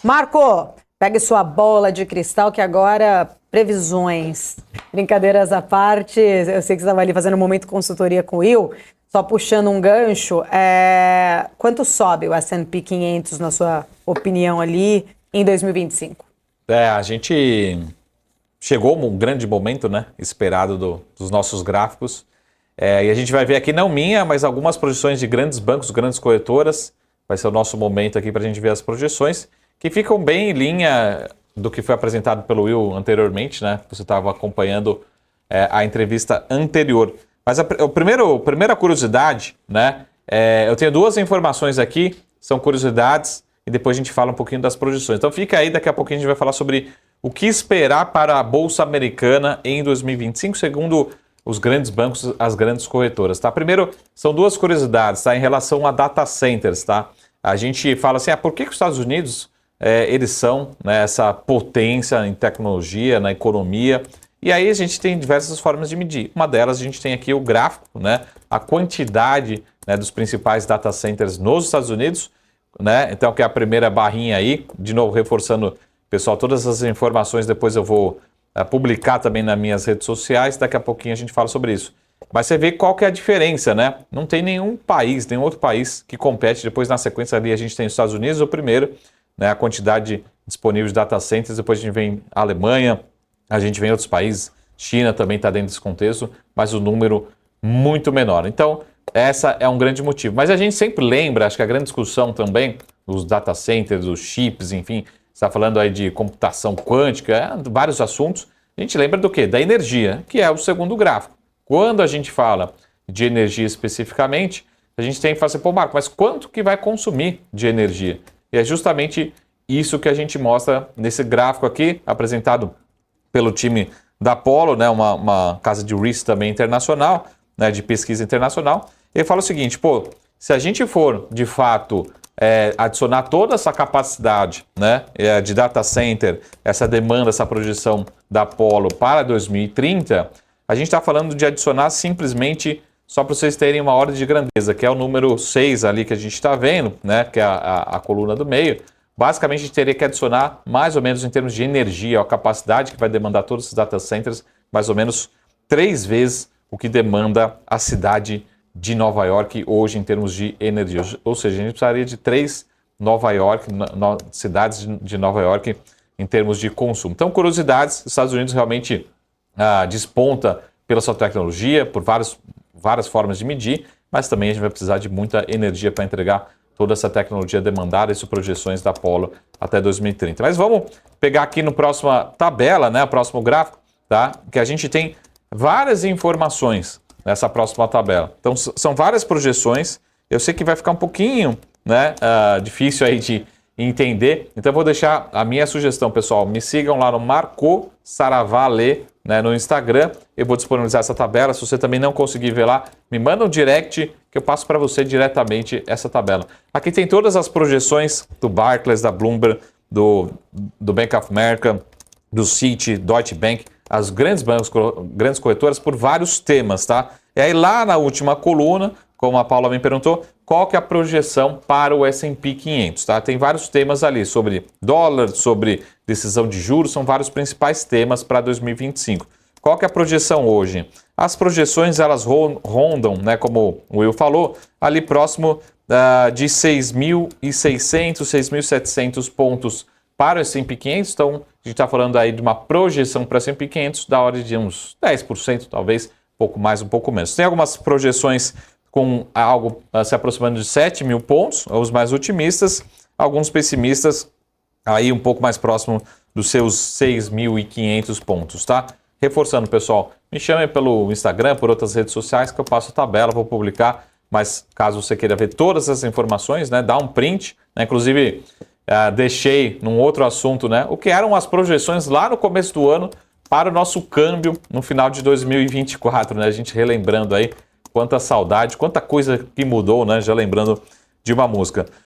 Marco, pegue sua bola de cristal que agora previsões. Brincadeiras à parte, eu sei que você estava ali fazendo um momento consultoria com o Will, só puxando um gancho, quanto sobe o S&P 500 na sua opinião ali em 2025? A gente chegou um grande momento, né, esperado dos nossos gráficos. E a gente vai ver aqui, não minha, mas algumas projeções de grandes bancos, grandes corretoras. Vai ser o nosso momento aqui para a gente ver as projeções, que ficam bem em linha do que foi apresentado pelo Will anteriormente, né? Você estava acompanhando a entrevista anterior. Mas a primeira curiosidade, né? Eu tenho duas informações aqui, são curiosidades, e depois a gente fala um pouquinho das projeções. Então fica aí, daqui a pouquinho a gente vai falar sobre o que esperar para a Bolsa Americana em 2025, segundo os grandes bancos, as grandes corretoras, tá? Primeiro, são duas curiosidades, tá? Em relação a data centers, tá? A gente fala assim, por que os Estados Unidos, eles são, né, essa potência em tecnologia, na economia? E aí a gente tem diversas formas de medir. Uma delas, a gente tem aqui o gráfico, né? A quantidade, né, dos principais data centers nos Estados Unidos, né? Então, que é a primeira barrinha aí, de novo, reforçando, pessoal, todas as informações depois eu vou publicar também nas minhas redes sociais, daqui a pouquinho a gente fala sobre isso. Mas você vê qual que é a diferença, né? Não tem nenhum país, nenhum outro país que compete. Depois na sequência ali a gente tem os Estados Unidos, o primeiro, né? A quantidade disponível de data centers, depois a gente vem a Alemanha, a gente vem outros países, China também está dentro desse contexto, mas o número muito menor. Então, essa é um grande motivo. Mas a gente sempre lembra, acho que a grande discussão também, dos data centers, dos chips, enfim, está falando aí de computação quântica, vários assuntos. A gente lembra do quê? Da energia, que é o segundo gráfico. Quando a gente fala de energia especificamente, a gente tem que fazer, Marco, mas quanto que vai consumir de energia? E é justamente isso que a gente mostra nesse gráfico aqui, apresentado pelo time da Apollo, né, uma casa de research também internacional, né, de pesquisa internacional. Ele fala o seguinte, se a gente for, de fato, adicionar toda essa capacidade, né, de data center, essa demanda, essa projeção da Apollo para 2030, a gente está falando de adicionar simplesmente, só para vocês terem uma ordem de grandeza, que é o número 6 ali que a gente está vendo, né, que é a coluna do meio. Basicamente, a gente teria que adicionar mais ou menos em termos de energia, a capacidade que vai demandar todos esses data centers, mais ou menos 3 vezes o que demanda a cidade de Nova York hoje em termos de energia. Ou seja, a gente precisaria de 3 cidades de Nova York em termos de consumo. Então, curiosidades, os Estados Unidos realmente desponta pela sua tecnologia, por várias formas de medir, mas também a gente vai precisar de muita energia para entregar toda essa tecnologia demandada, essas projeções da Apollo até 2030. Mas vamos pegar aqui no próxima tabela, né, o próximo gráfico, tá? Que a gente tem várias informações nessa próxima tabela. Então, são várias projeções. Eu sei que vai ficar um pouquinho, né, difícil aí de entender. Então, eu vou deixar a minha sugestão, pessoal. Me sigam lá no Marco Saravale, né, no Instagram. Eu vou disponibilizar essa tabela. Se você também não conseguir ver lá, me manda um direct que eu passo para você diretamente essa tabela. Aqui tem todas as projeções do Barclays, da Bloomberg, do Bank of America, do Citi, Deutsche Bank, as grandes bancos, grandes corretoras por vários temas, tá? E aí lá na última coluna, como a Paula me perguntou, qual que é a projeção para o S&P 500, tá? Tem vários temas ali sobre dólar, sobre decisão de juros, são vários principais temas para 2025. Qual que é a projeção hoje? As projeções, elas rondam, né, como o Will falou, ali próximo de 6.600, 6.700 pontos para o S&P 500, então a gente está falando aí de uma projeção para o S&P 500 da ordem de uns 10%, talvez, um pouco mais, um pouco menos. Tem algumas projeções com algo se aproximando de 7 mil pontos, os mais otimistas, alguns pessimistas aí um pouco mais próximo dos seus 6.500 pontos, tá? Reforçando, pessoal, me chamem pelo Instagram, por outras redes sociais que eu passo a tabela, vou publicar, mas caso você queira ver todas essas informações, né, dá um print, né, inclusive deixei num outro assunto, né, o que eram as projeções lá no começo do ano para o nosso câmbio no final de 2024, né, a gente relembrando aí quanta saudade, quanta coisa que mudou, né, já lembrando de uma música.